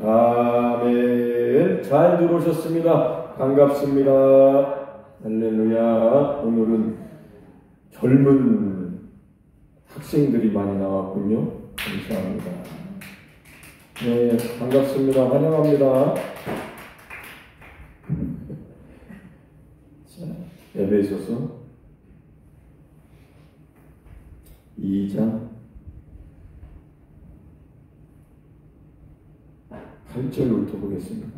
아멘. 잘 들어오셨습니다. 반갑습니다. 할렐루야. 오늘은 젊은 학생들이 많이 나왔군요. 감사합니다. 네, 반갑습니다. 환영합니다. 자, 에베소서 2장 8절부터 보겠습니다.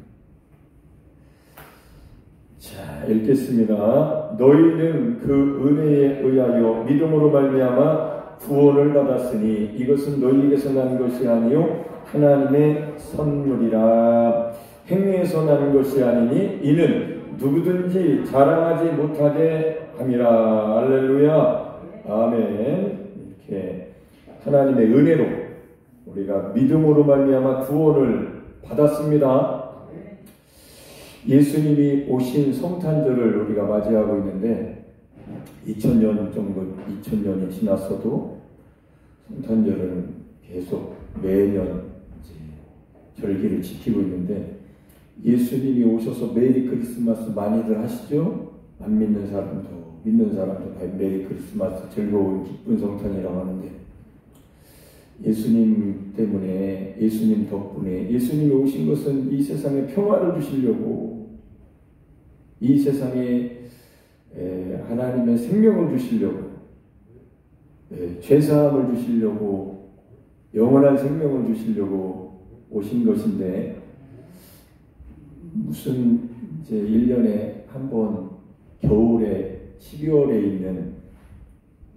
자, 읽겠습니다. 너희는 그 은혜에 의하여 믿음으로 말미암아 구원을 받았으니 이것은 너희에게서 난 것이 아니요 하나님의 선물이라. 행위에서 난 것이 아니니 이는 누구든지 자랑하지 못하게 함이라. 할렐루야. 아멘. 이렇게 하나님의 은혜로 우리가 믿음으로 말미암아 구원을 받았습니다. 예수님이 오신 성탄절을 우리가 맞이하고 있는데 2000년이 지났어도 성탄절은 계속 매년 절기를 지키고 있는데 예수님이 오셔서 메리 크리스마스 많이들 하시죠? 안 믿는 사람도 믿는 사람도 다 메리 크리스마스 즐거운 기쁜 성탄이라고 하는데 예수님 때문에, 예수님 덕분에, 예수님이 오신 것은 이 세상에 평화를 주시려고, 이 세상에 하나님의 생명을 주시려고, 죄사함을 주시려고, 영원한 생명을 주시려고 오신 것인데, 무슨 이제 1년에 한 번 겨울에 12월에 있는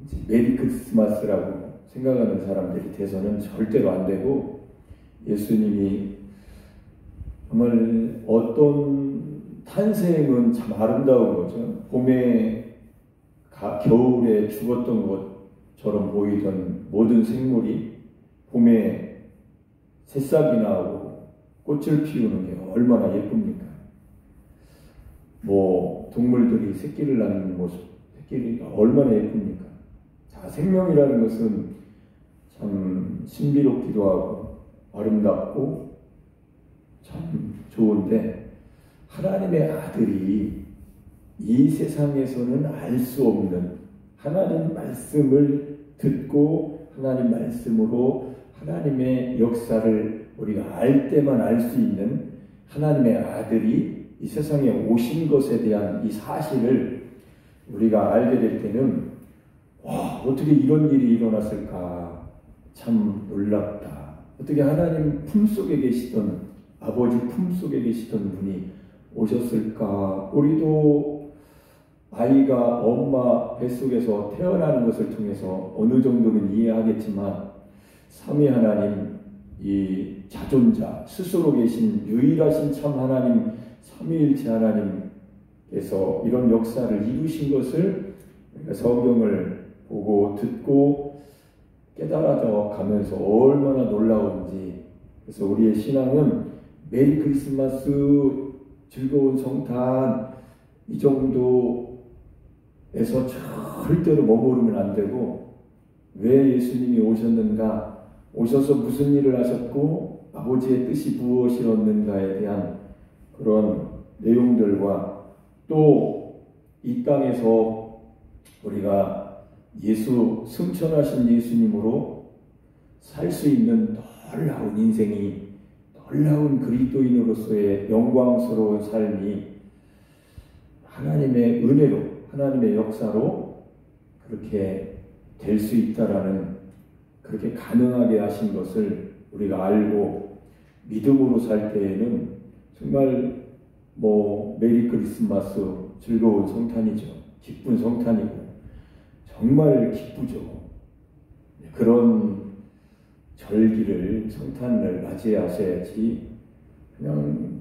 이제 메리 크리스마스라고 생각하는 사람들이 돼서는 절대로 안 되고, 예수님이 정말 어떤 탄생은 참 아름다운 거죠. 봄에 겨울에 죽었던 것처럼 보이던 모든 생물이 봄에 새싹이 나오고 꽃을 피우는 게 얼마나 예쁩니까? 뭐 동물들이 새끼를 낳는 모습, 새끼가 얼마나 예쁩니까? 자, 생명이라는 것은 참 신비롭기도 하고 아름답고 참 좋은데, 하나님의 아들이 이 세상에서는 알 수 없는 하나님 말씀을 듣고 하나님 말씀으로 하나님의 역사를 우리가 알 때만 알 수 있는 하나님의 아들이 이 세상에 오신 것에 대한 이 사실을 우리가 알게 될 때는 와, 어떻게 이런 일이 일어났을까? 참 놀랍다. 어떻게 하나님 품속에 계시던, 아버지 품속에 계시던 분이 오셨을까? 우리도 아이가 엄마 뱃속에서 태어나는 것을 통해서 어느 정도는 이해하겠지만 삼위 하나님, 이 자존자, 스스로 계신 유일하신 참 하나님, 삼위일체 하나님께서 이런 역사를 이루신 것을 우리가 성경을 보고 듣고 깨달아져 가면서 얼마나 놀라운지. 그래서 우리의 신앙은 메리 크리스마스, 즐거운 성탄 이 정도에서 절대로 머무르면 안 되고, 왜 예수님이 오셨는가, 오셔서 무슨 일을 하셨고 아버지의 뜻이 무엇이었는가에 대한 그런 내용들과, 또 이 땅에서 우리가 승천하신 예수님으로 살 수 있는 놀라운 인생이, 놀라운 그리스도인으로서의 영광스러운 삶이 하나님의 은혜로, 하나님의 역사로 그렇게 될 수 있다라는, 그렇게 가능하게 하신 것을 우리가 알고 믿음으로 살 때에는 정말 메리 크리스마스, 즐거운 성탄이죠. 기쁜 성탄이고 정말 기쁘죠. 그런 절기를, 성탄을 맞이하셔야지 그냥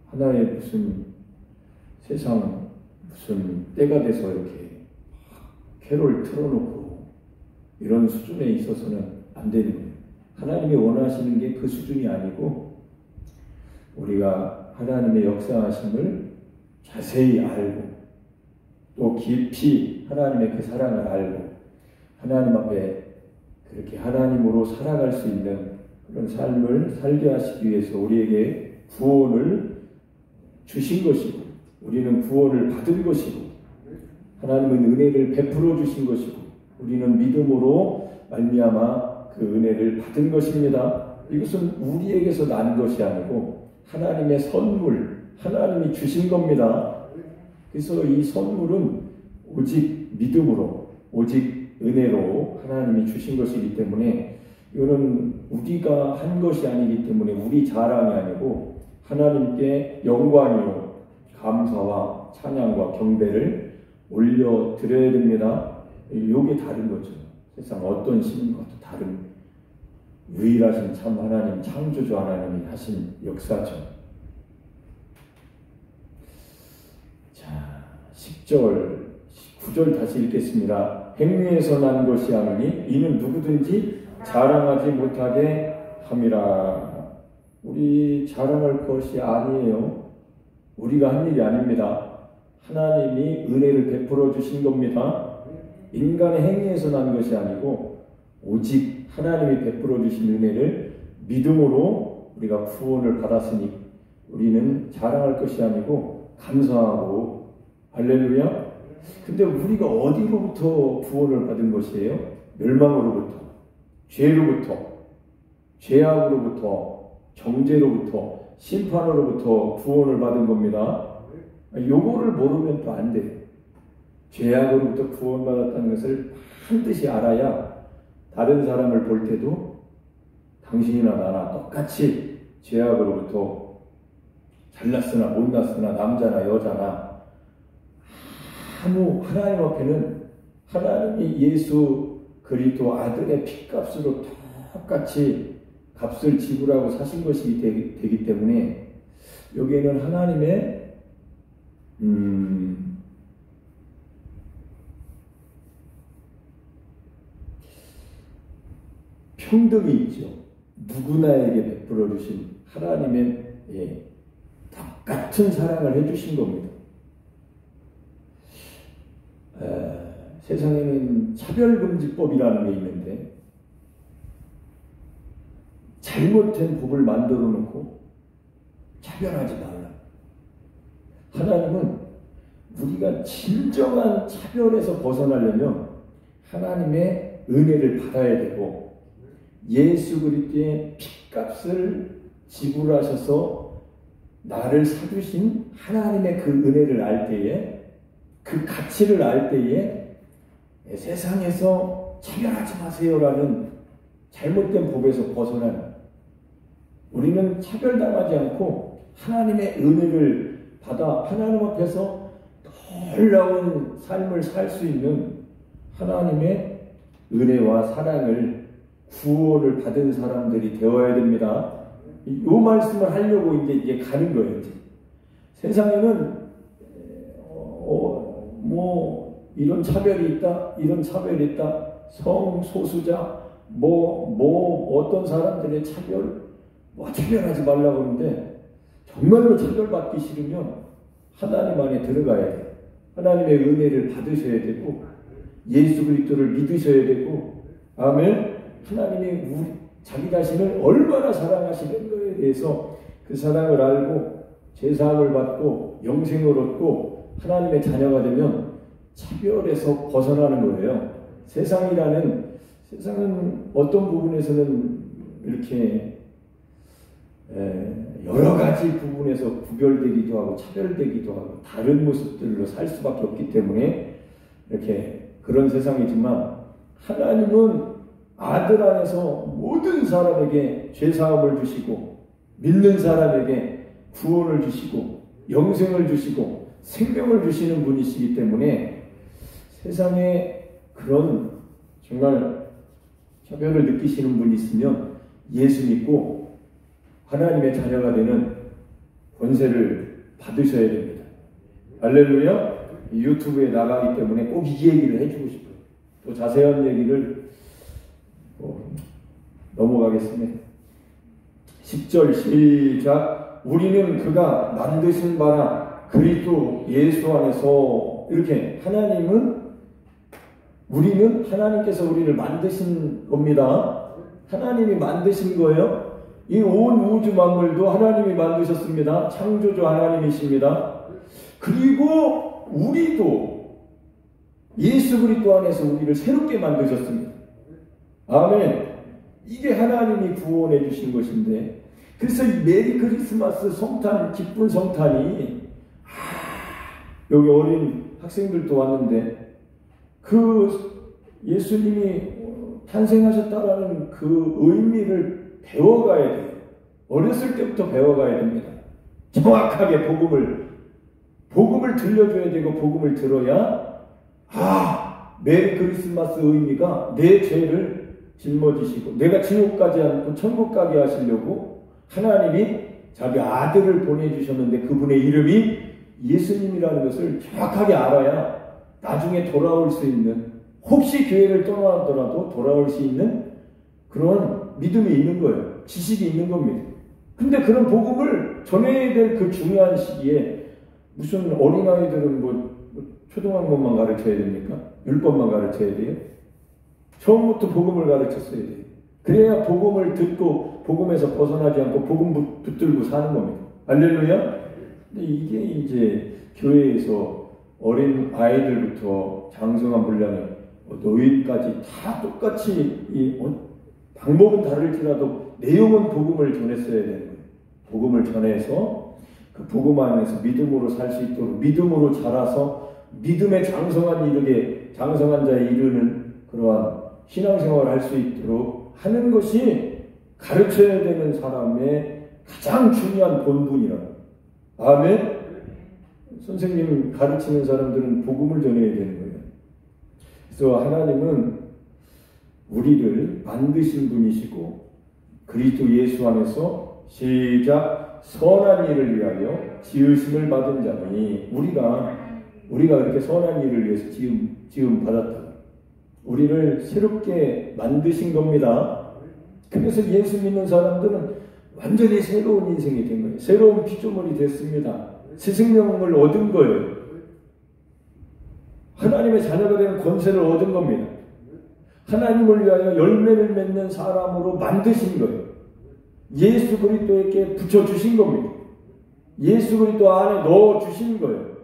하나의 무슨 세상 무슨 때가 돼서 이렇게 캐롤 틀어놓고 이런 수준에 있어서는 안 되는 거예요. 하나님이 원하시는 게 그 수준이 아니고, 우리가 하나님의 역사하심을 자세히 알고 또 깊이 하나님의 그 사랑을 알고 하나님 앞에 그렇게 하나님으로 살아갈 수 있는 그런 삶을 살게 하시기 위해서 우리에게 구원을 주신 것이고, 우리는 구원을 받은 것이고, 하나님은 은혜를 베풀어 주신 것이고, 우리는 믿음으로 말미암아 그 은혜를 받은 것입니다. 이것은 우리에게서 난 것이 아니고 하나님의 선물, 하나님이 주신 겁니다. 그래서 이 선물은 오직 믿음으로, 오직 은혜로 하나님이 주신 것이기 때문에 이거는 우리가 한 것이 아니기 때문에 우리 자랑이 아니고 하나님께 영광이요 감사와 찬양과 경배를 올려드려야 됩니다. 이게 다른 거죠. 세상 어떤 신과도 다른 유일하신 참 하나님, 창조주 하나님이 하신 역사죠. 자, 10절, 9절 다시 읽겠습니다. 행위에서 난 것이 아니니 이는 누구든지 자랑하지 못하게 함이라. 우리 자랑할 것이 아니에요. 우리가 한 일이 아닙니다. 하나님이 은혜를 베풀어 주신 겁니다. 인간의 행위에서 난 것이 아니고 오직 하나님이 베풀어 주신 은혜를 믿음으로 우리가 구원을 받았으니 우리는 자랑할 것이 아니고 감사하고, 할렐루야. 근데 우리가 어디로부터 구원을 받은 것이에요? 멸망으로부터, 죄로부터, 죄악으로부터, 정죄로부터, 심판으로부터 구원을 받은 겁니다. 요거를 모르면 또 안 돼요. 죄악으로부터 구원받았다는 것을 반드시 알아야 다른 사람을 볼 때도 당신이나 나나 똑같이 죄악으로부터 잘났으나 못났으나 남자나 여자나 아무 하나님 앞에는 하나님이 예수 그리스도 아들의 핏값으로 똑같이 값을 지불하고 사신 것이 되기 때문에 여기에는 하나님의 평등이 있죠. 누구나에게 베풀어 주신 하나님의 똑같은 사랑을 해주신 겁니다. 세상에는 차별금지법이라는 게 있는데 잘못된 법을 만들어 놓고 차별하지 말라. 하나님은 우리가 진정한 차별에서 벗어나려면 하나님의 은혜를 받아야 되고 예수 그리스도의 핏값을 지불하셔서 나를 사주신 하나님의 그 은혜를 알 때에, 그 가치를 알 때에 세상에서 차별하지 마세요라는 잘못된 법에서 벗어나는, 우리는 차별당하지 않고 하나님의 은혜를 받아 하나님 앞에서 놀라운 삶을 살 수 있는 하나님의 은혜와 사랑을, 구원을 받은 사람들이 되어야 됩니다. 이 말씀을 하려고 이제 가는 거예요. 이제. 세상에는 뭐 이런 차별이 있다, 이런 차별이 있다, 성소수자, 어떤 사람들의 차별하지 말라고 하는데 정말로 차별받기 싫으면 하나님 안에 들어가야 돼요. 하나님의 은혜를 받으셔야 되고 예수 그리스도를 믿으셔야 되고, 아멘. 하나님이 자기 자신을 얼마나 사랑하시는 것에 대해서 그 사랑을 알고 제사함을 받고 영생을 얻고 하나님의 자녀가 되면 차별에서 벗어나는 거예요. 세상은 어떤 부분에서는 이렇게 여러 가지 부분에서 구별되기도 하고 차별되기도 하고 다른 모습들로 살 수밖에 없기 때문에 이렇게 그런 세상이지만, 하나님은 아들 안에서 모든 사람에게 죄사함을 주시고 믿는 사람에게 구원을 주시고 영생을 주시고 생명을 주시는 분이시기 때문에 세상에 그런 정말 차별을 느끼시는 분이 있으면 예수 믿고 하나님의 자녀가 되는 권세를 받으셔야 됩니다. 할렐루야. 유튜브에 나가기 때문에 꼭 이 얘기를 해주고 싶어요. 또 자세한 얘기를 넘어가겠습니다. 10절 시작. 우리는 그가 만드신 바라 그리스도 예수 안에서, 이렇게 우리는 하나님께서 우리를 만드신 겁니다. 하나님이 만드신 거예요. 이 온 우주 만물도 하나님이 만드셨습니다. 창조주 하나님이십니다. 그리고 우리도 예수 그리스도 안에서 우리를 새롭게 만드셨습니다. 아멘. 이게 하나님이 구원해 주신 것인데, 그래서 이 메리 크리스마스 성탄, 기쁜 성탄이 여기 어린 학생들도 왔는데 그 예수님이 탄생하셨다라는 그 의미를 배워가야 돼요. 어렸을 때부터 배워가야 됩니다. 정확하게 복음을 들려줘야 되고, 복음을 들어야 메리 크리스마스 의미가 내 죄를 짊어지시고 내가 지옥 가지 않고 천국 가게 하시려고 하나님이 자기 아들을 보내주셨는데, 그분의 이름이 예수님이라는 것을 정확하게 알아야 나중에 돌아올 수 있는, 혹시 교회를 떠나더라도 돌아올 수 있는 그런 믿음이 있는 거예요. 지식이 있는 겁니다. 근데 그런 복음을 전해야 될 그 중요한 시기에 무슨 어린아이들은 초등학문만 가르쳐야 됩니까? 율법만 가르쳐야 돼요? 처음부터 복음을 가르쳤어야 돼요. 그래야 복음을 듣고 복음에서 벗어나지 않고 복음 붙들고 사는 겁니다. 할렐루야? 근데 이게 이제 교회에서 어린 아이들부터 장성한 분량의 노인까지 다 똑같이 방법은 다를지라도 내용은 복음을 전했어야 되는 거예요. 복음을 전해서 그 복음 안에서 믿음으로 살 수 있도록, 믿음으로 자라서 믿음의 장성한 자에 이르는 그러한 신앙생활을 할 수 있도록 하는 것이 가르쳐야 되는 사람의 가장 중요한 본분이라고. 아멘. 선생님 가르치는 사람들은 복음을 전해야 되는 거예요. 그래서 하나님은 우리를 만드신 분이시고, 그리스도 예수 안에서 시작 선한 일을 위하여 지으심을 받은 자니, 우리가 그렇게 선한 일을 위해서 지음 받았다. 우리를 새롭게 만드신 겁니다. 그래서 예수 믿는 사람들은 완전히 새로운 인생이 된 거예요. 새로운 피조물이 됐습니다. 새 생명을 얻은 거예요. 하나님의 자녀가 되는 권세를 얻은 겁니다. 하나님을 위하여 열매를 맺는 사람으로 만드신 거예요. 예수 그리스도에게 붙여주신 겁니다. 예수 그리스도 안에 넣어주신 거예요.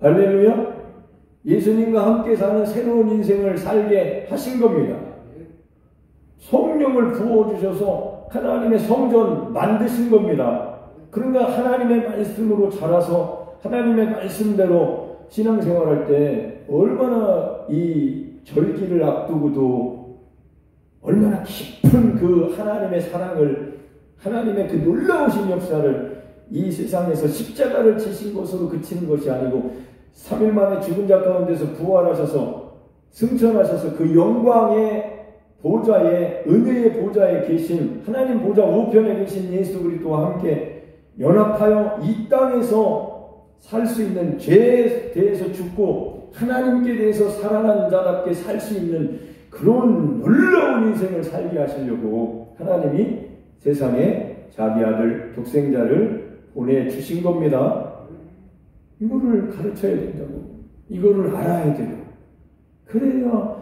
할렐루야. 예수님과 함께 사는 새로운 인생을 살게 하신 겁니다. 성령을 부어주셔서 하나님의 성전 만드신 겁니다. 그러니까 하나님의 말씀으로 자라서 하나님의 말씀대로 신앙생활할 때 얼마나 이 절기를 앞두고도 얼마나 깊은 그 하나님의 사랑을, 하나님의 그 놀라우신 역사를 이 세상에서 십자가를 지신 것으로 그치는 것이 아니고 3일 만에 죽은 자 가운데서 부활하셔서 승천하셔서 그 영광의 보좌에, 은혜의 보좌에 계신, 하나님 보좌 우편에 계신 예수 그리스도와 함께 연합하여 이 땅에서 살 수 있는, 죄에 대해서 죽고 하나님께 대해서 살아난 자답게 살 수 있는 그런 놀라운 인생을 살게 하시려고 하나님이 세상에 자기 아들 독생자를 보내주신 겁니다. 이거를 가르쳐야 된다고. 이거를 알아야 돼요. 그래야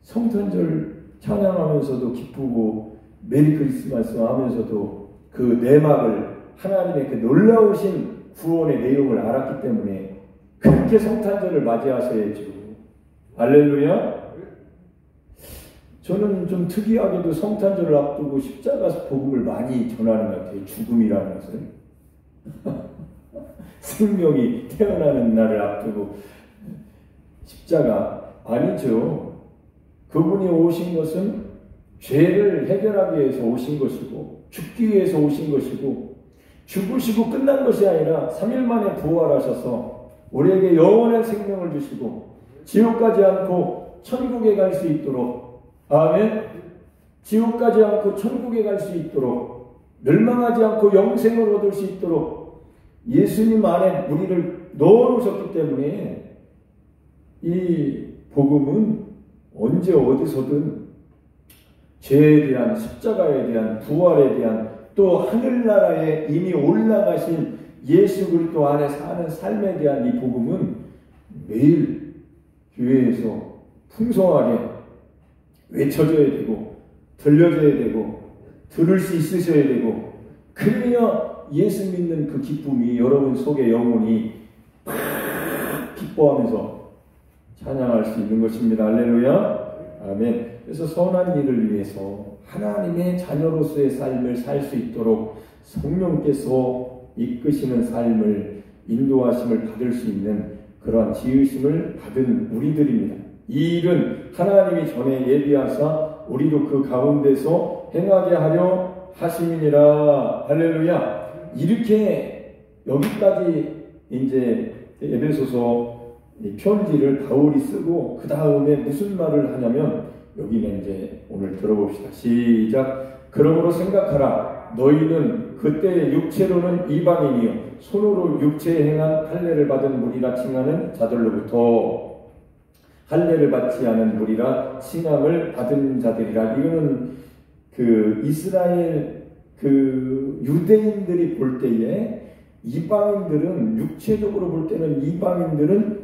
성탄절 찬양하면서도 기쁘고 메리 크리스마스 하면서도 그 내막을, 하나님의 그 놀라우신 구원의 내용을 알았기 때문에 그렇게 성탄절을 맞이하셔야죠. 할렐루야. 저는 좀 특이하게도 성탄절을 앞두고 십자가 복음을 많이 전하는 것 같아요. 죽음이라는 것은 생명이 태어나는 날을 앞두고 십자가 아니죠. 그분이 오신 것은 죄를 해결하기 위해서 오신 것이고, 죽기 위해서 오신 것이고, 죽으시고 끝난 것이 아니라 3일 만에 부활하셔서 우리에게 영원한 생명을 주시고 지옥 가지 않고 천국에 갈 수 있도록, 아멘. 지옥 가지 않고 천국에 갈 수 있도록, 멸망하지 않고 영생을 얻을 수 있도록 예수님 안에 우리를 넣어놓으셨기 때문에 이 복음은 언제 어디서든 죄에 대한, 십자가에 대한, 부활에 대한, 또 하늘나라에 이미 올라가신 예수 그리스도 안에 사는 삶에 대한 이 복음은 매일 교회에서 풍성하게 외쳐져야 되고 들려져야 되고 들을 수 있으셔야 되고, 그래야 예수 믿는 그 기쁨이 여러분 속에 영혼이 막 기뻐하면서 찬양할 수 있는 것입니다. 할렐루야. 아멘. 그래서 선한 일을 위해서 하나님의 자녀로서의 삶을 살 수 있도록 성령께서 이끄시는 삶을, 인도하심을 받을 수 있는 그러한 지으심을 받은 우리들입니다. 이 일은 하나님이 전에 예비하사 우리도 그 가운데서 행하게 하려 하심이니라. 할렐루야. 이렇게 여기까지 이제 에베소서 편지를 바울이 쓰고 그 다음에 무슨 말을 하냐면, 여기는 이제 오늘 들어봅시다. 시작. 그러므로 생각하라. 너희는 그때 육체로는 이방인이요 손으로 육체에 행한 할례를 받은 무리라 칭하는 자들로부터 할례를 받지 않은 무리라 칭함을 받은 자들이라. 이거는 그 이스라엘 그 유대인들이 볼 때에 이방인들은, 육체적으로 볼 때는 이방인들은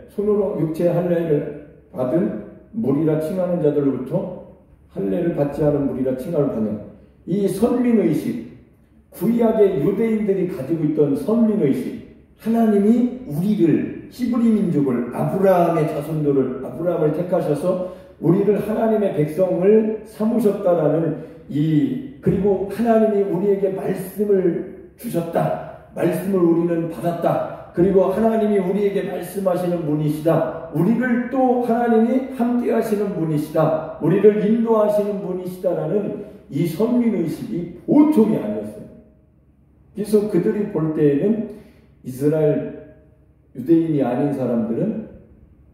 손으로 육체 할례를 받은 무리라 칭하는 자들로부터 할례를 받지 않은 무리라 칭함을 받는 이 선민의식, 구약의 유대인들이 가지고 있던 선민의식, 하나님이 우리를, 히브리 민족을, 아브라함의 자손들을, 아브라함을 택하셔서 우리를 하나님의 백성을 삼으셨다라는 그리고 하나님이 우리에게 말씀을 주셨다, 말씀을 우리는 받았다, 그리고 하나님이 우리에게 말씀하시는 분이시다, 우리를 또 하나님이 함께 하시는 분이시다, 우리를 인도하시는 분이시다라는 이 선민의식이 보통이 아니었어요. 그래서 그들이 볼 때에는 이스라엘 유대인이 아닌 사람들은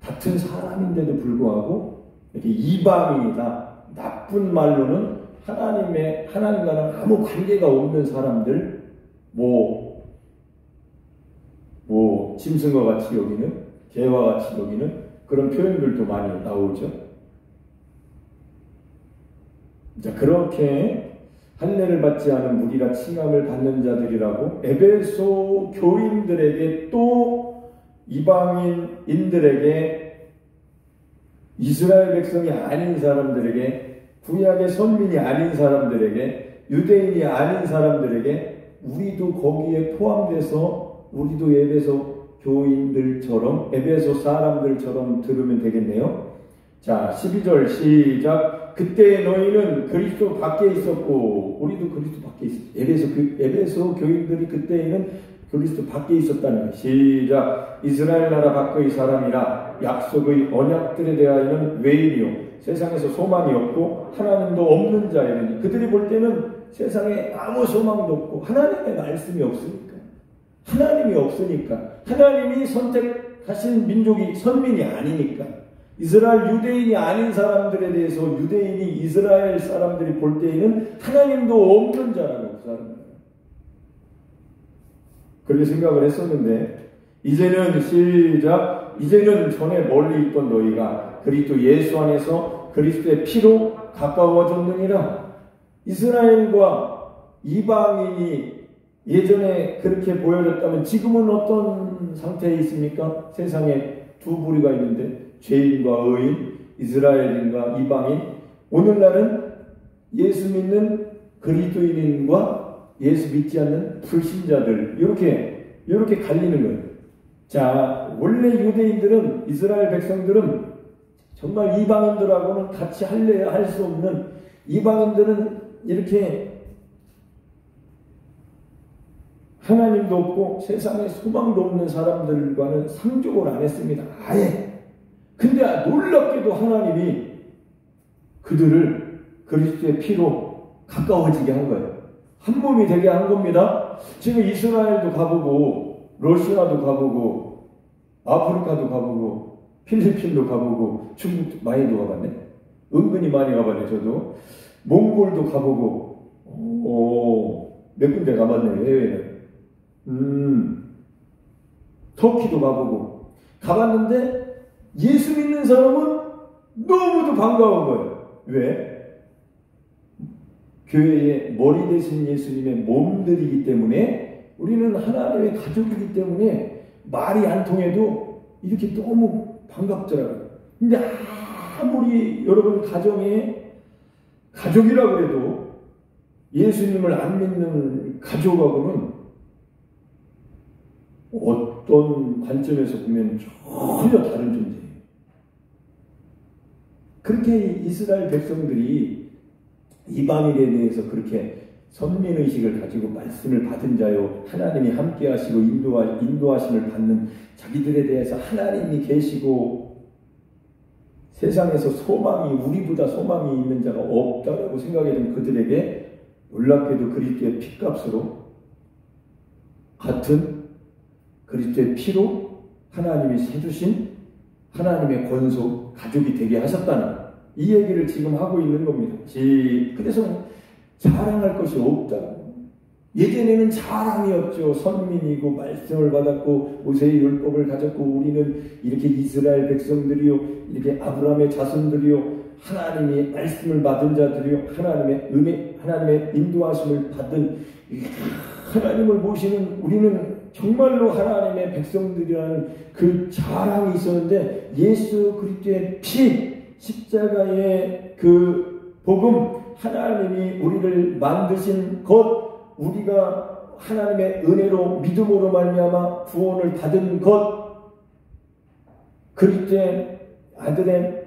같은 사람인데도 불구하고 이렇게 이방인이다, 나쁜 말로는 하나님과는 아무 관계가 없는 사람들, 짐승과 같이 여기는, 개와 같이 여기는 그런 표현들도 많이 나오죠. 자, 그렇게 할례를 받지 않은 무리라 칭함을 받는 자들이라고 에베소 교인들에게, 또 이방인들에게, 이스라엘 백성이 아닌 사람들에게, 구약의 선민이 아닌 사람들에게, 유대인이 아닌 사람들에게, 우리도 거기에 포함돼서 우리도 에베소 교인들처럼, 에베소 사람들처럼 들으면 되겠네요. 자, 12절 시작. 그때 너희는 그리스도 밖에 있었고, 우리도 그리스도 밖에 있었죠. 에베소 교인들이 그때에는 그리스도 밖에 있었다는 거예요. 시작. 이스라엘 나라 밖의 사람이라 약속의 언약들에 대하여는 외인이요 세상에서 소망이 없고 하나님도 없는 자이니. 그들이 볼 때는 세상에 아무 소망도 없고 하나님의 말씀이 없으니까, 하나님이 선택하신 민족이 선민이 아니니까, 이스라엘 유대인이 아닌 사람들에 대해서 유대인이, 이스라엘 사람들이 볼 때에는 하나님도 없는 자라고 그 사람들 그렇게 생각을 했었는데, 이제는 시작. 이제는 전에 멀리 있던 너희가 그리스도 예수 안에서 그리스도의 피로 가까워졌느니라. 이스라엘과 이방인이 예전에 그렇게 보여졌다면 지금은 어떤 상태에 있습니까? 세상에 두 부류가 있는데, 죄인과 의인, 이스라엘인과 이방인. 오늘날은 예수 믿는 그리스도인과 예수 믿지 않는 불신자들, 이렇게 갈리는 거예요. 자, 원래 유대인들은, 이스라엘 백성들은 정말 이방인들하고는 같이 할 수 없는, 이방인들은 이렇게 하나님도 없고 세상에 소망도 없는 사람들과는 상종을 안 했습니다. 아예. 근데 놀랍게도 하나님이 그들을 그리스도의 피로 가까워지게 한 거예요. 한 몸이 되게 한 겁니다. 지금 이스라엘도 가보고, 러시아도 가보고, 아프리카도 가보고, 필리핀도 가보고, 중국도 많이도 가봤네. 은근히 많이 가봤네, 저도. 몽골도 가보고, 몇 군데 가봤네요, 해외는. 터키도 가보고. 가봤는데, 예수 믿는 사람은 너무도 반가운 거예요. 왜? 교회의 머리 대신 예수님의 몸들이기 때문에, 우리는 하나님의 가족이기 때문에 말이 안 통해도 이렇게 너무 반갑더라고요. 근데 아무리 여러분 가정에 가족이라고 해도 예수님을 안 믿는 가족하고는 어떤 관점에서 보면 전혀 다른 존재예요. 그렇게 이스라엘 백성들이 이방인에 대해서 그렇게 선민의식을 가지고 말씀을 받은 자요, 하나님이 함께 하시고 인도하심을 받는 자기들에 대해서 하나님이 계시고 세상에서 우리보다 소망이 있는 자가 없다라고 생각했던 그들에게 놀랍게도 그리스도의 피값으로 같은 그리스도의 피로 하나님이 세주신 하나님의 권속 가족이 되게 하셨다는 이 얘기를 지금 하고 있는 겁니다. 그래서 자랑할 것이 없다고. 예전에는 자랑이었죠. 선민이고 말씀을 받았고 모세의 율법을 가졌고 우리는 이렇게 이스라엘 백성들이요, 이렇게 아브라함의 자손들이요, 하나님이 말씀을 받은 자들이요, 하나님의 은혜, 하나님의 인도하심을 받은 하나님을 모시는 우리는 정말로 하나님의 백성들이라는 그 자랑이 있었는데, 예수 그리스도의 피, 십자가의 그 복음, 하나님이 우리를 만드신 것, 우리가 하나님의 은혜로 믿음으로 말미암아 구원을 받은 것, 그리스도의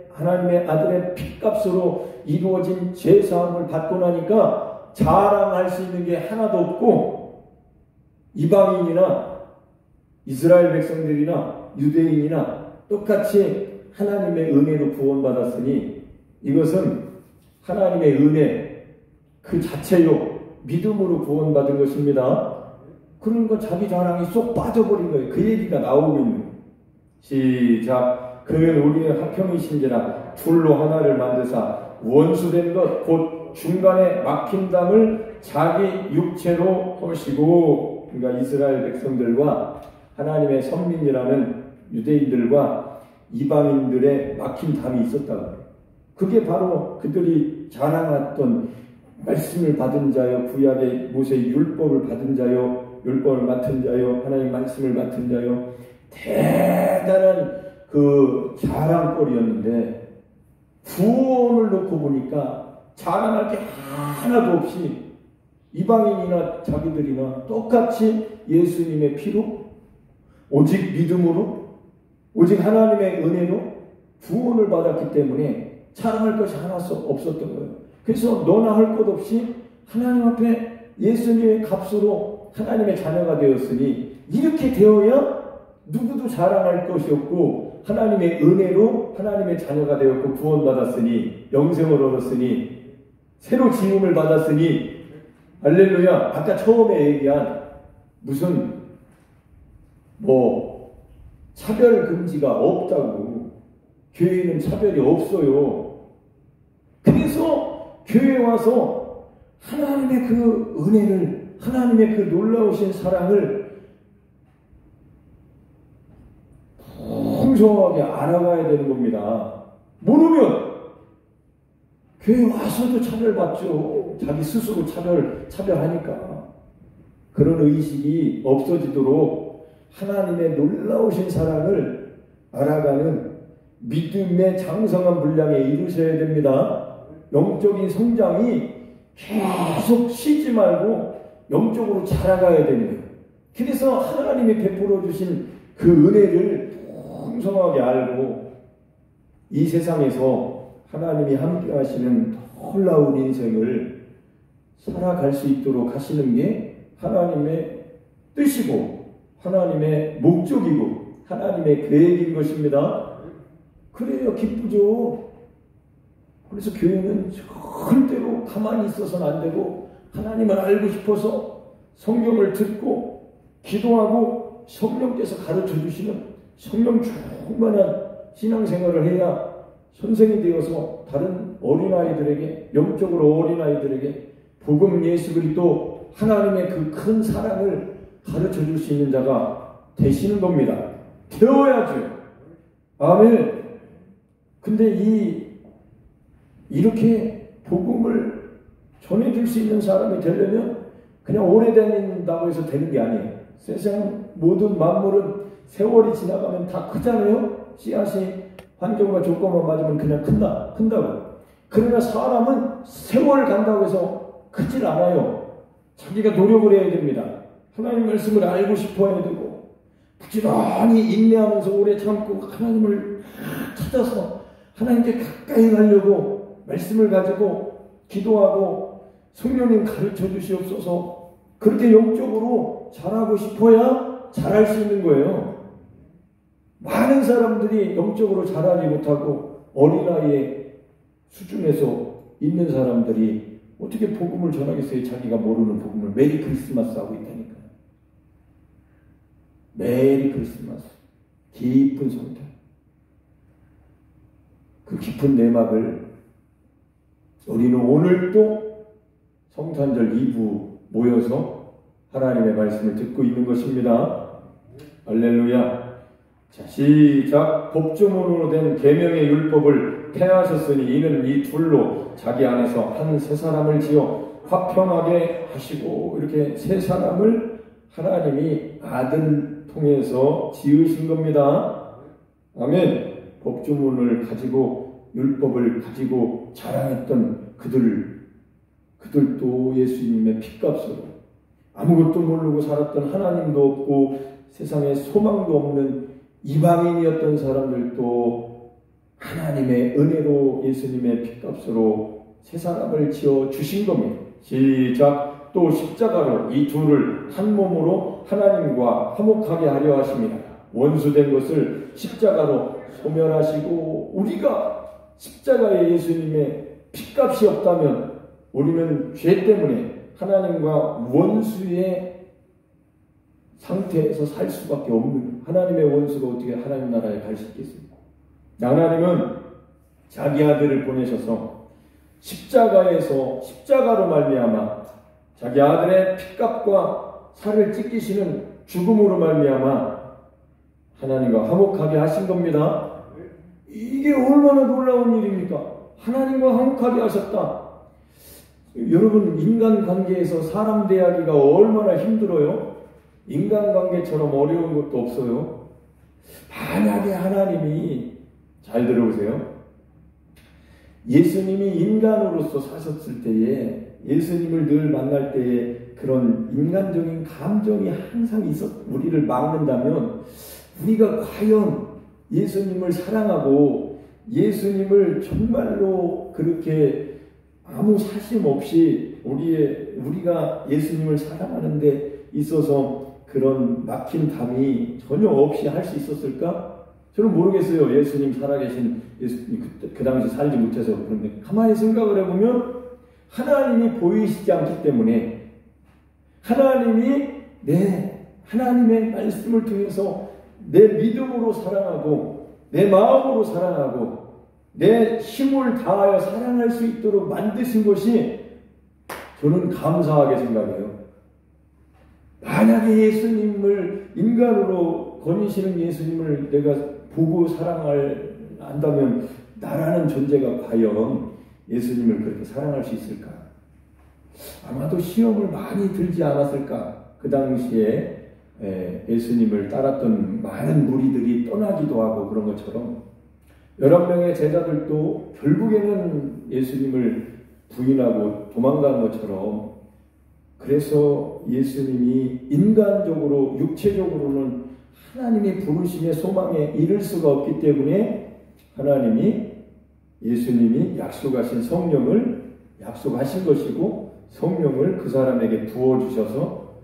하나님의 아들의 피값으로 이루어진 죄사함을 받고 나니까 자랑할 수 있는 게 하나도 없고, 이방인이나 이스라엘 백성들이나 유대인이나 똑같이 하나님의 은혜로 구원받았으니 이것은 하나님의 은혜 그 자체요, 믿음으로 구원받은 것입니다. 그러니까 자기 자랑이 쏙 빠져버린 거예요. 그 얘기가 나오고 있는 거예요. 시작. 그는 우리의 화평이신지라 둘로 하나를 만드사 원수된 것 곧 중간에 막힌 담을 자기 육체로 하시고, 그러니까 이스라엘 백성들과 하나님의 선민이라는 유대인들과 이방인들의 막힌 담이 있었다고. 그게 바로 그들이 자랑했던 말씀을 받은 자요, 구약의 모세의 율법을 받은 자요, 율법을 맡은 자요, 하나님 말씀을 맡은 자요, 대단한 그 자랑거리였는데 구원을 놓고 보니까 자랑할 게 하나도 없이 이방인이나 자기들이나 똑같이 예수님의 피로, 오직 믿음으로, 오직 하나님의 은혜로 구원을 받았기 때문에 자랑할 것이 하나도 없었던 거예요. 그래서 너나 할 것 없이 하나님 앞에 예수님의 값으로 하나님의 자녀가 되었으니, 이렇게 되어야 누구도 자랑할 것이 없고 하나님의 은혜로 하나님의 자녀가 되었고 구원받았으니, 영생을 얻었으니, 새로 지음을 받았으니, 할렐루야. 아까 처음에 얘기한 무슨 차별 금지가 없다고. 교회는 차별이 없어요. 그래서 교회에 와서 하나님의 그 은혜를, 하나님의 그 놀라우신 사랑을 풍성하게 알아가야 되는 겁니다. 모르면 교회 와서도 차별받죠. 자기 스스로 차별하니까. 그런 의식이 없어지도록 하나님의 놀라우신 사랑을 알아가는 믿음의 장성한 분량에 이르셔야 됩니다. 영적인 성장이 계속 쉬지 말고 영적으로 자라가야 됩니다. 그래서 하나님이 베풀어 주신 그 은혜를 풍성하게 알고 이 세상에서 하나님이 함께 하시는 놀라운 인생을 살아갈 수 있도록 하시는 게 하나님의 뜻이고 하나님의 목적이고 하나님의 계획인 것입니다. 그래요, 기쁘죠. 그래서 교회는 절대로 가만히 있어서는 안 되고 하나님을 알고 싶어서 성경을 듣고 기도하고 성령께서 가르쳐 주시는 성령 충만한 신앙생활을 해야 선생이 되어서 다른 어린아이들에게, 영적으로 어린아이들에게 복음 예수 그리스도 하나님의 그 큰 사랑을 가르쳐 줄 수 있는 자가 되시는 겁니다. 되어야죠. 아멘. 근데 이렇게 복음을 전해줄 수 있는 사람이 되려면 그냥 오래 다닌다고 해서 되는 게 아니에요. 세상 모든 만물은 세월이 지나가면 다 크잖아요. 씨앗이 환경과 조건만 맞으면 그냥 큰다고. 그러나 사람은 세월 간다고 해서 크질 않아요. 자기가 노력을 해야 됩니다. 하나님 말씀을 알고 싶어야 되고 부지런히 인내하면서 오래 참고 하나님을 찾아서 하나님께 가까이 가려고 말씀을 가지고 기도하고 성령님 가르쳐 주시옵소서. 그렇게 영적으로 잘하고 싶어야 잘할 수 있는 거예요. 많은 사람들이 영적으로 잘하지 못하고 어린아이의 수준에서 있는 사람들이 어떻게 복음을 전하겠어요? 자기가 모르는 복음을. 메리 크리스마스 하고 있다니까요. 메리 크리스마스. 깊은 성탄. 그 깊은 내막을 우리는 오늘도 성탄절 2부 모여서 하나님의 말씀을 듣고 있는 것입니다. 할렐루야. 자, 시작. 법조문으로 된 계명의 율법을 폐하셨으니 이는 이 둘로 자기 안에서 한 세 사람을 지어 화평하게 하시고, 이렇게 세 사람을 하나님이 아들 통해서 지으신 겁니다. 아멘. 법조문을 가지고 율법을 가지고 자랑했던 그들도 예수님의 핏값으로 아무것도 모르고 살았던, 하나님도 없고 세상에 소망도 없는 이방인이었던 사람들도 하나님의 은혜로 예수님의 핏값으로 세 사람을 지어 주신 겁니다. 시작. 또 십자가로 이 둘을 한 몸으로 하나님과 화목하게 하려 하십니다. 원수된 것을 십자가로 소멸하시고, 우리가 십자가에 예수님의 핏값이 없다면 우리는 죄 때문에 하나님과 원수의 상태에서 살 수밖에 없는, 하나님의 원수가 어떻게 하나님 나라에 갈 수 있겠습니까? 하나님은 자기 아들을 보내셔서 십자가로 말미암아 자기 아들의 핏값과 살을 찢기시는 죽음으로 말미암아 하나님과 화목하게 하신 겁니다. 이게 얼마나 놀라운 일입니까? 하나님과 화목하게 하셨다. 여러분, 인간관계에서 사람 대하기가 얼마나 힘들어요? 인간관계처럼 어려운 것도 없어요. 만약에 하나님이, 잘 들어보세요, 예수님이 인간으로서 사셨을 때에, 예수님을 늘 만날 때에 그런 인간적인 감정이 항상 우리를 막는다면, 우리가 과연 예수님을 사랑하고 예수님을 정말로 그렇게 아무 사심 없이 우리가 예수님을 사랑하는 데 있어서 그런 막힌 담이 전혀 없이 할 수 있었을까? 저는 모르겠어요. 예수님 살아계신 예수님 그 당시 살지 못해서. 그런데 가만히 생각을 해보면 하나님이 보이시지 않기 때문에 하나님의 말씀을 통해서 내 믿음으로 사랑하고 내 마음으로 사랑하고 내 힘을 다하여 사랑할 수 있도록 만드신 것이 저는 감사하게 생각해요. 만약에 예수님을, 인간으로 거니시는 예수님을 내가 보고 사랑한다면 나라는 존재가 과연 예수님을 그렇게 사랑할 수 있을까? 아마도 시험을 많이 들지 않았을까? 그 당시에 예수님을 따랐던 많은 무리들이 떠나기도 하고 그런 것처럼 11명의 제자들도 결국에는 예수님을 부인하고 도망간 것처럼, 그래서 예수님이 인간적으로, 육체적으로는 하나님이 부르심의 소망에 이를 수가 없기 때문에 예수님이 약속하신 성령을 약속하신 것이고, 성령을 그 사람에게 부어주셔서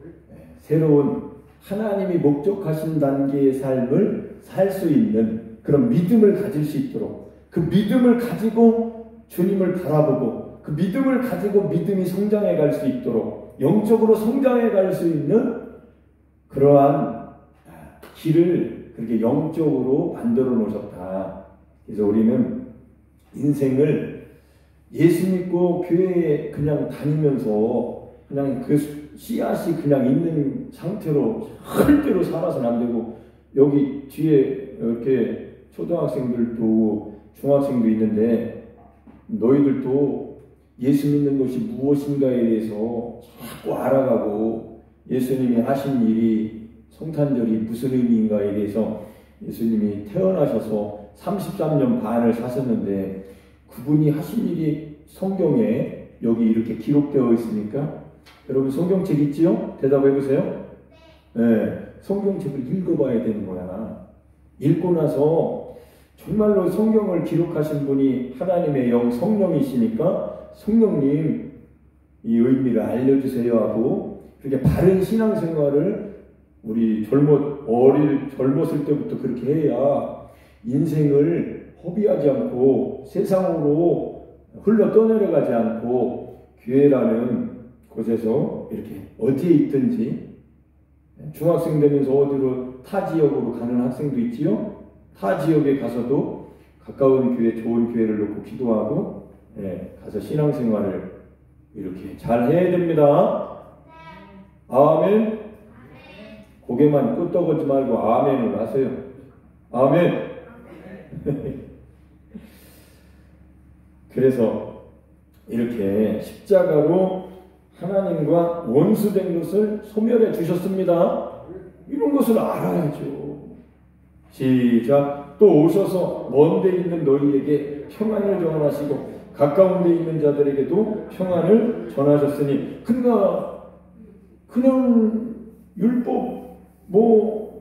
새로운 하나님이 목적하신 단계의 삶을 살 수 있는 그런 믿음을 가질 수 있도록, 그 믿음을 가지고 주님을 바라보고 그 믿음을 가지고 믿음이 성장해 갈 수 있도록, 영적으로 성장해 갈 수 있는 그러한 길을 그렇게 영적으로 만들어 놓으셨다. 그래서 우리는 인생을 예수 믿고 교회에 그냥 다니면서 그냥 그 씨앗이 그냥 있는 상태로 절대로 살아서는 안 되고, 여기 뒤에 이렇게 초등학생들도 중학생도 있는데 너희들도 예수 믿는 것이 무엇인가에 대해서 자꾸 알아가고, 예수님이 하신 일이, 성탄절이 무슨 의미인가에 대해서, 예수님이 태어나셔서 33년 반을 사셨는데 그분이 하신 일이 성경에 여기 이렇게 기록되어 있으니까 여러분 성경책 있지요? 대답해 보세요. 네, 성경책을 읽어봐야 되는 거야. 읽고 나서 정말로 성경을 기록하신 분이 하나님의 영 성령이시니까 성령님 이 의미를 알려주세요 하고 그렇게 바른 신앙생활을 우리 젊었을 때부터 그렇게 해야 인생을 허비하지 않고 세상으로 흘러 떠내려가지 않고 교회라는 곳에서 이렇게 어디에 있든지 중학생 되면서 어디로 타 지역으로 가는 학생도 있지요. 타 지역에 가서도 가까운 교회, 좋은 교회를 놓고 기도하고 가서 신앙생활을 이렇게 잘 해야 됩니다. 아멘. 고개만 끄덕이지 말고 아멘을 하세요. 아멘. 그래서 이렇게 십자가로 하나님과 원수된 것을 소멸해 주셨습니다. 이런 것을 알아야죠. 시작. 또 오셔서 먼 데 있는 너희에게 평안을 전하시고 가까운 데 있는 자들에게도 평안을 전하셨으니 그냥 율법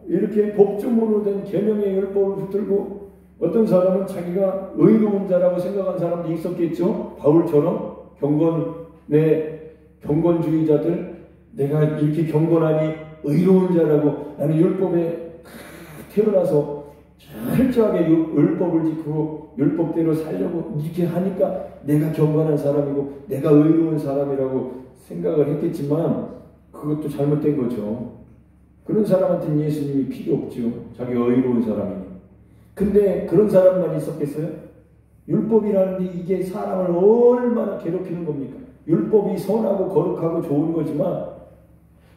이렇게 법조문으로 된 계명의 율법을 붙들고 어떤 사람은 자기가 의로운 자라고 생각한 사람도 있었겠죠. 바울처럼 경건주의자들, 내가 이렇게 경건하니 의로운 자라고, 나는 율법에 태어나서 철저하게 율법을 지키고 율법대로 살려고 이렇게 하니까 내가 경건한 사람이고 내가 의로운 사람이라고 생각을 했겠지만 그것도 잘못된 거죠. 그런 사람한테는 예수님이 필요 없죠. 자기가 의로운 사람이니. 근데 그런 사람만 있었겠어요? 율법이라는 게 이게 사람을 얼마나 괴롭히는 겁니까? 율법이 선하고 거룩하고 좋은 거지만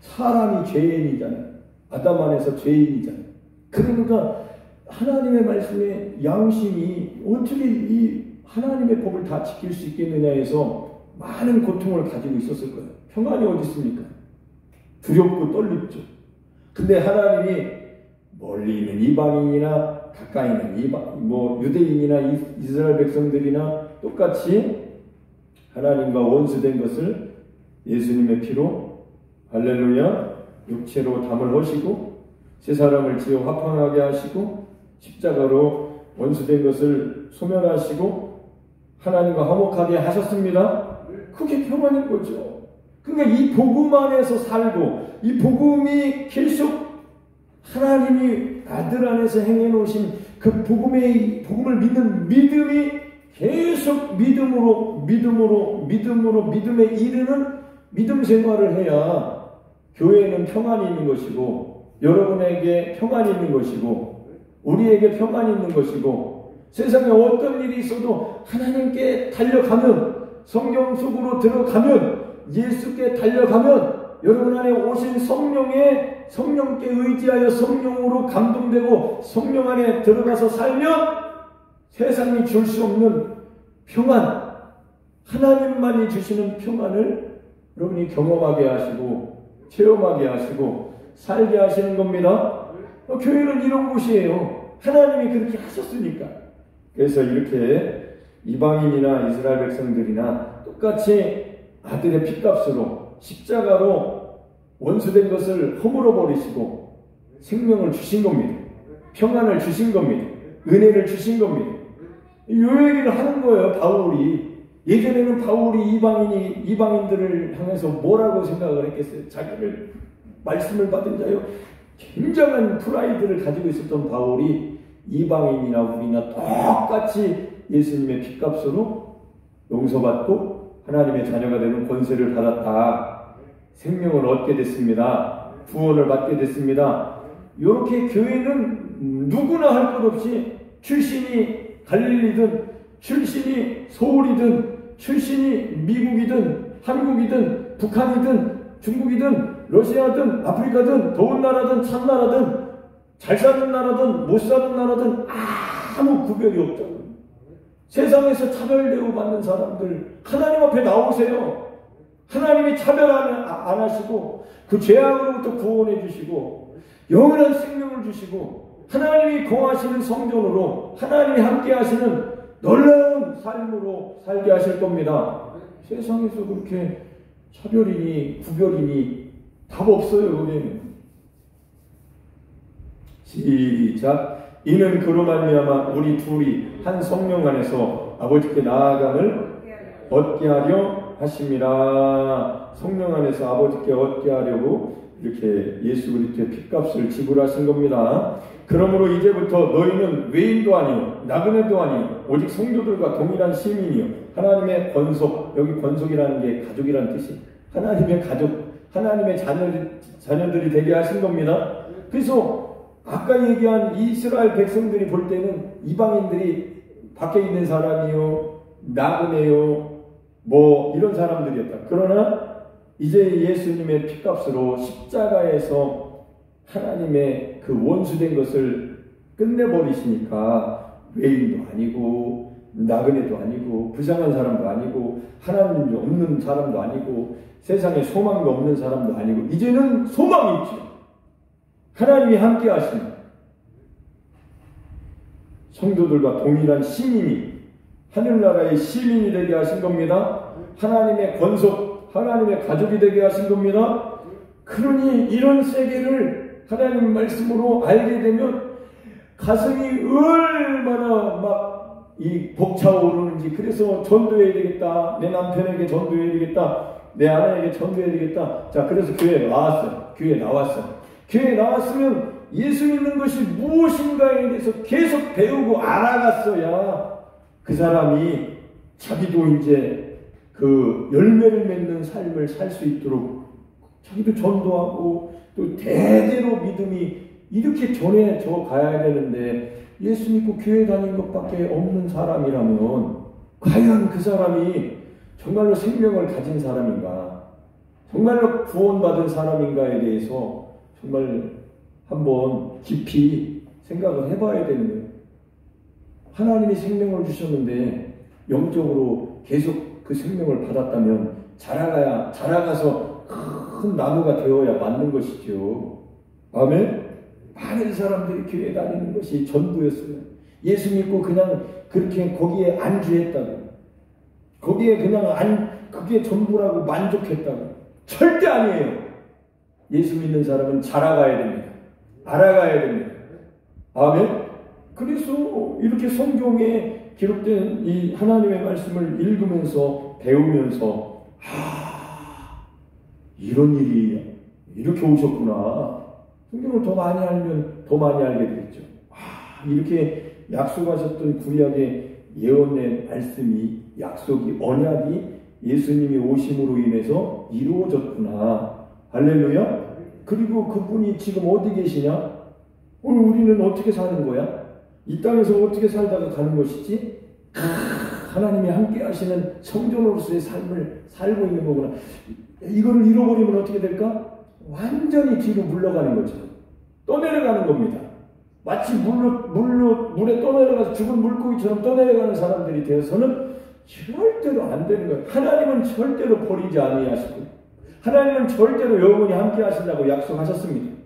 사람이 죄인이잖아요. 아담 안에서 죄인이잖아요. 그러니까 하나님의 말씀에 양심이 어떻게 이 하나님의 법을 다 지킬 수 있겠느냐 해서 많은 고통을 가지고 있었을 거예요. 평안이 어디 있습니까? 두렵고 떨립죠. 근데 하나님이 멀리 있는 이방인이나 가까이 있는 유대인이나 이스라엘 백성들이나 똑같이 하나님과 원수된 것을 예수님의 피로 할렐루야 육체로 담을 하시고 세 사람을 지어 화평하게 하시고 십자가로 원수된 것을 소멸하시고 하나님과 화목하게 하셨습니다. 그게 평안인 거죠. 그러니까 이 복음 안에서 살고 이 복음이 계속 하나님이 아들 안에서 행해 놓으신 그 복음을 믿는 믿음이 계속 믿음에 이르는 믿음 생활을 해야 교회에는 평안이 있는 것이고 여러분에게 평안이 있는 것이고 우리에게 평안이 있는 것이고 세상에 어떤 일이 있어도 하나님께 달려가면 성경 속으로 들어가면 예수께 달려가면 여러분 안에 오신 성령께 의지하여 성령으로 감동되고 성령 안에 들어가서 살면 세상이 줄 수 없는 평안, 하나님만이 주시는 평안을 여러분이 경험하게 하시고 체험하게 하시고 살게 하시는 겁니다. 교회는 이런 곳이에요. 하나님이 그렇게 하셨으니까. 그래서 이렇게 이방인이나 이스라엘 백성들이나 똑같이 아들의 핏값으로 십자가로 원수된 것을 허물어 버리시고 생명을 주신 겁니다. 평안을 주신 겁니다. 은혜를 주신 겁니다. 이 얘기를 하는 거예요. 바울이. 예전에는 바울이 이방인들을 향해서 뭐라고 생각을 했겠어요? 자기를 말씀을 받은 자요. 굉장한 프라이드를 가지고 있었던 바울이 이방인이나 우리나 똑같이 예수님의 핏값으로 용서받고 하나님의 자녀가 되는 권세를 받았다. 생명을 얻게 됐습니다. 구원을 받게 됐습니다. 이렇게 교회는 누구나 할 것 없이 출신이 갈릴리든 출신이 서울이든 출신이 미국이든 한국이든 북한이든 중국이든 러시아든 아프리카든 더운 나라든 찬 나라든 잘 사는 나라든 못 사는 나라든 아무 구별이 없다고. 세상에서 차별 대우받는 사람들 하나님 앞에 나오세요. 하나님이 차별 안 하시고 그 죄악으로부터 구원해 주시고 영원한 생명을 주시고 하나님이 거하시는 성전으로 하나님이 함께 하시는 놀라운 삶으로 살게 하실 겁니다. 세상에서 그렇게 차별이니 구별이니 답 없어요. 우리는. 시작. 이는 그로 말미암아 우리 둘이 한 성령 안에서 아버지께 나아감을 얻게 하려 하심이라. 성령 안에서 아버지께 얻게 하려고 이렇게 예수 그리스도의 핏값을 지불하신 겁니다. 그러므로 이제부터 너희는 외인도 아니요 나그네도 아니요 오직 성도들과 동일한 시민이요 하나님의 권속, 여기 권속이라는 게 가족이라는 뜻이, 하나님의 가족, 하나님의 자녀들이 되게 하신 겁니다. 그래서 아까 얘기한 이스라엘 백성들이 볼 때는 이방인들이 밖에 있는 사람이요 나그네요 뭐 이런 사람들이었다. 그러나 이제 예수님의 핏값으로 십자가에서 하나님의 그 원수된 것을 끝내버리시니까 외인도 아니고 나그네도 아니고 불쌍한 사람도 아니고 하나님이 없는 사람도 아니고 세상에 소망이 없는 사람도 아니고 이제는 소망이 있죠. 하나님이 함께 하시는 성도들과 동일한 시민이, 하늘나라의 시민이 되게 하신 겁니다. 하나님의 권속, 하나님의 가족이 되게 하신 겁니다. 그러니 이런 세계를 하나님 말씀으로 알게 되면 가슴이 얼마나 막 이 벅차오르는지. 그래서 전도해야 되겠다. 내 남편에게 전도해야 되겠다. 내 아내에게 전도해야 되겠다. 자, 그래서 교회에 나왔어요. 교회에 나왔어요. 교회에 나왔으면 예수 믿는 것이 무엇인가에 대해서 계속 배우고 알아갔어야 그 사람이 자기도 이제 그 열매를 맺는 삶을 살 수 있도록 자기도 전도하고 또 대대로 믿음이 이렇게 전해져 가야 되는데, 예수 믿고 교회 다니는 것밖에 없는 사람이라면 과연 그 사람이 정말로 생명을 가진 사람인가, 정말로 구원받은 사람인가에 대해서 정말 한번 깊이 생각을 해봐야 되는 거예요. 하나님이 생명을 주셨는데 영적으로 계속 그 생명을 받았다면 자라가서 큰 나무가 되어야 맞는 것이죠. 아멘? 많은 사람들이 교회 다니는 것이 전부였어요. 예수 믿고 그냥 그렇게 거기에 안주했다고, 거기에 그냥 그게 전부라고 만족했다고. 절대 아니에요. 예수 믿는 사람은 자라가야 됩니다. 알아가야 됩니다. 아멘? 그래서 이렇게 성경에 기록된 이 하나님의 말씀을 읽으면서 배우면서 이런 일이 이렇게 오셨구나. 성경을 더 많이 알면 더 많이 알게 되겠죠. 이렇게 약속하셨던 구약의 예언의 말씀이, 약속이, 언약이 예수님이 오심으로 인해서 이루어졌구나. 할렐루야. 그리고 그분이 지금 어디 계시냐? 오늘 우리는 어떻게 사는 거야? 이 땅에서 어떻게 살다가 가는 것이지? 하나님이 함께 하시는 성전으로서의 삶을 살고 있는 거구나. 이거를 잃어버리면 어떻게 될까? 완전히 뒤로 물러가는 거죠. 떠내려가는 겁니다. 마치 물에 떠내려가서 죽은 물고기처럼 떠내려가는 사람들이 되어서는 절대로 안 되는 거예요. 하나님은 절대로 버리지 아니하시고 하나님은 절대로 영원히 함께 하신다고 약속하셨습니다.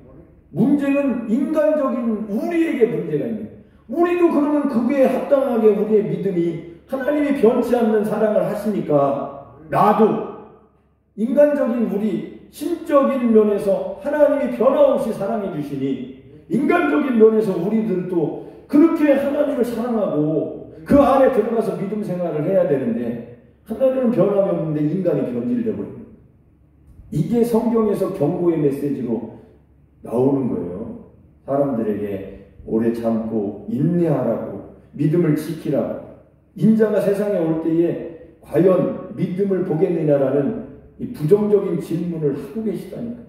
문제는 인간적인 우리에게 문제가 있는 거예요. 우리도 그러면 그게 합당하게 우리의 믿음이 하나님이 변치 않는 사랑을 하시니까 나도 인간적인 우리 신적인 면에서 하나님이 변함없이 사랑해 주시니 인간적인 면에서 우리들도 그렇게 하나님을 사랑하고 그 안에 들어가서 믿음 생활을 해야 되는데 하나님은 변함이 없는데 인간이 변질되어 버립니다. 이게 성경에서 경고의 메시지로 나오는 거예요. 사람들에게 오래 참고 인내하라고, 믿음을 지키라고. 인자가 세상에 올 때에 과연 믿음을 보겠느냐라는 이 부정적인 질문을 하고 계시다니까.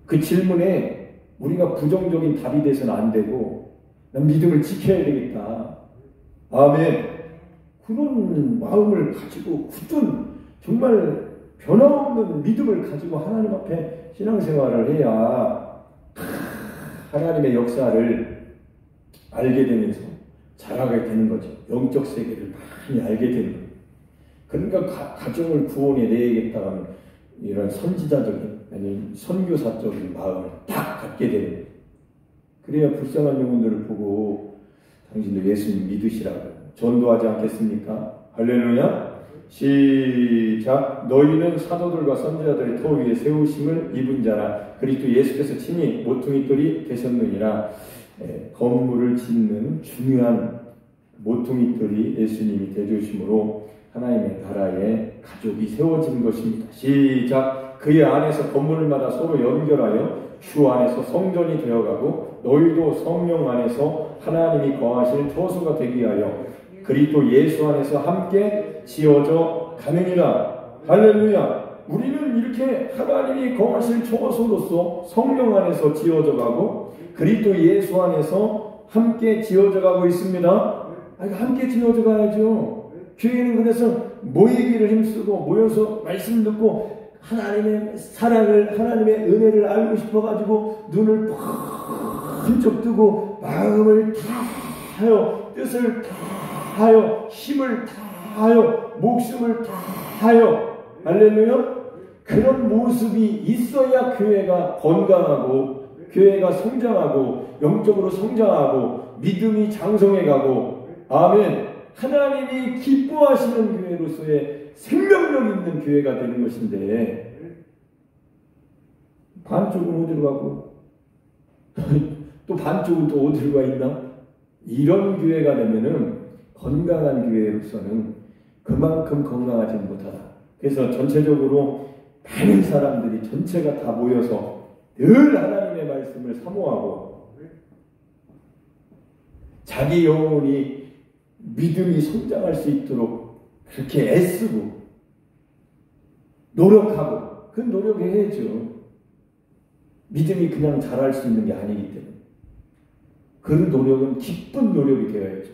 그 질문에 우리가 부정적인 답이 돼서는 안 되고 난 믿음을 지켜야 되겠다. 아멘. 그런 마음을 가지고 굳은 정말 변함없는 믿음을 가지고 하나님 앞에 신앙생활을 해야 하나님의 역사를 알게 되면서 자라게 되는 거죠. 영적 세계를 많이 알게 되는 거예요. 그러니까 가정을 구원해 내야겠다 하면 이런 선지자적인 아니 선교사적인 마음을 딱 갖게 되는 거예요. 그래야 불쌍한 영혼들을 보고 당신들 예수님 믿으시라고 전도하지 않겠습니까? 할렐루야. 시작. 너희는 사도들과 선지자들의 터 위에 세우심을 입은 자라. 그리스도 예수께서 친히 모퉁이 돌이 되셨느니라. 건물을 짓는 중요한 모퉁이 돌이 예수님이 되주심으로 하나님의 나라의 가족이 세워진 것입니다. 시작. 그의 안에서 건물마다 서로 연결하여 주 안에서 성전이 되어가고 너희도 성령 안에서 하나님이 거하실 처소가 되기 위하여 그리스도 예수 안에서 함께 지어져 가느니라. 할렐루야. 우리는 이렇게 하나님이 거하실 처소로서 성령 안에서 지어져 가고 그리스도 예수 안에서 함께 지어져 가고 있습니다. 함께 지어져 가야죠. 교회는 그래서 모이기를 힘쓰고 모여서 말씀 듣고 하나님의 사랑을, 하나님의 은혜를 알고 싶어가지고 눈을 번쩍 뜨고 마음을 다하여 뜻을 다하여 힘을 다하여 목숨을 다하여 할렐루야. 그런 모습이 있어야 교회가 건강하고 교회가 성장하고 영적으로 성장하고 믿음이 장성해가고 아멘. 하나님이 기뻐하시는 교회로서의 생명력 있는 교회가 되는 것인데 반쪽은 어디로 가고 또 반쪽은 또 어디로 가 있나? 이런 교회가 되면은 건강한 교회로서는 그만큼 건강하지 못하다. 그래서 전체적으로 많은 사람들이 전체가 다 모여서 늘 하나님의 말씀을 사모하고 자기 영혼이 믿음이 성장할 수 있도록 그렇게 애쓰고 노력하고 그 노력해야죠. 믿음이 그냥 자랄 수 있는 게 아니기 때문에 그 노력은 기쁜 노력이 되어야죠.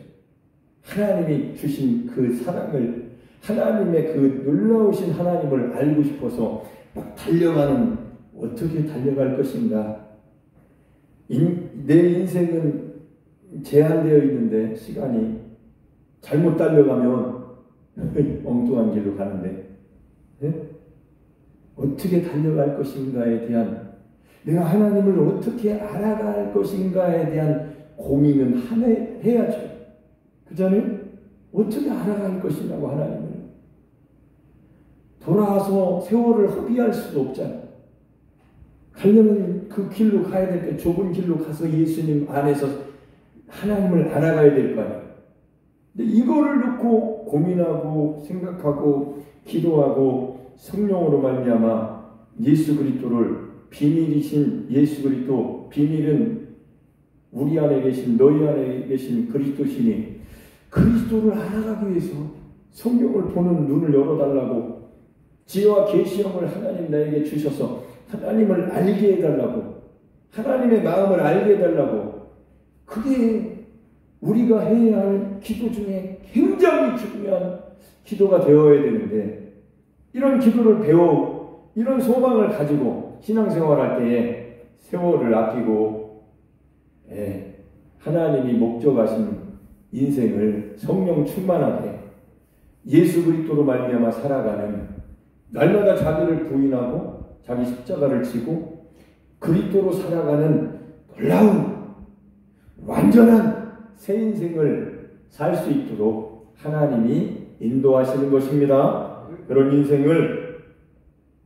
하나님이 주신 그 사랑을 하나님의 그 놀라우신 하나님을 알고 싶어서 막 달려가는 어떻게 달려갈 것인가. 내 인생은 제한되어 있는데 시간이 잘못 달려가면 엉뚱한 길로 가는데 어떻게 달려갈 것인가에 대한 내가 하나님을 어떻게 알아갈 것인가에 대한 고민은 해야죠. 그잖아요? 어떻게 알아갈 것이냐고 하나님을. 돌아와서 세월을 허비할 수도 없잖아요. 가려면 그 길로 가야 될 때 좁은 길로 가서 예수님 안에서 하나님을 알아가야 될 거 아니에요. 근데 이거를 놓고 고민하고 생각하고 기도하고 성령으로 말미암아 예수 그리스도를 비밀이신 예수 그리스도 비밀은 우리 안에 계신 너희 안에 계신 그리스도시니 그리스도를 알아가기 위해서 성경을 보는 눈을 열어달라고 지혜와 계시형을 하나님 나에게 주셔서 하나님을 알게 해달라고 하나님의 마음을 알게 해달라고 그게 우리가 해야 할 기도 중에 굉장히 중요한 기도가 되어야 되는데 이런 기도를 배워 이런 소망을 가지고 신앙생활할 때에 세월을 아끼고 하나님이 목적하신 인생을 성령 충만하게 예수 그리스도로 말미암아 살아가는 날마다 자기를 부인하고 자기 십자가를 지고 그리스도로 살아가는 놀라운 완전한 새 인생을 살 수 있도록 하나님이 인도하시는 것입니다. 그런 인생을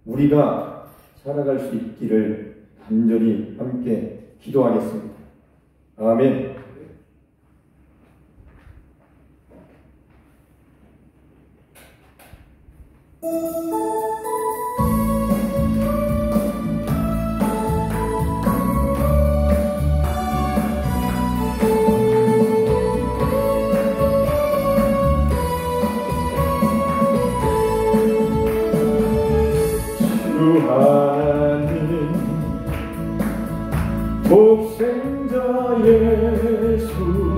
우리가 살아갈 수 있기를 간절히 함께 기도하겠습니다. 아멘. 하나님 독생자 예수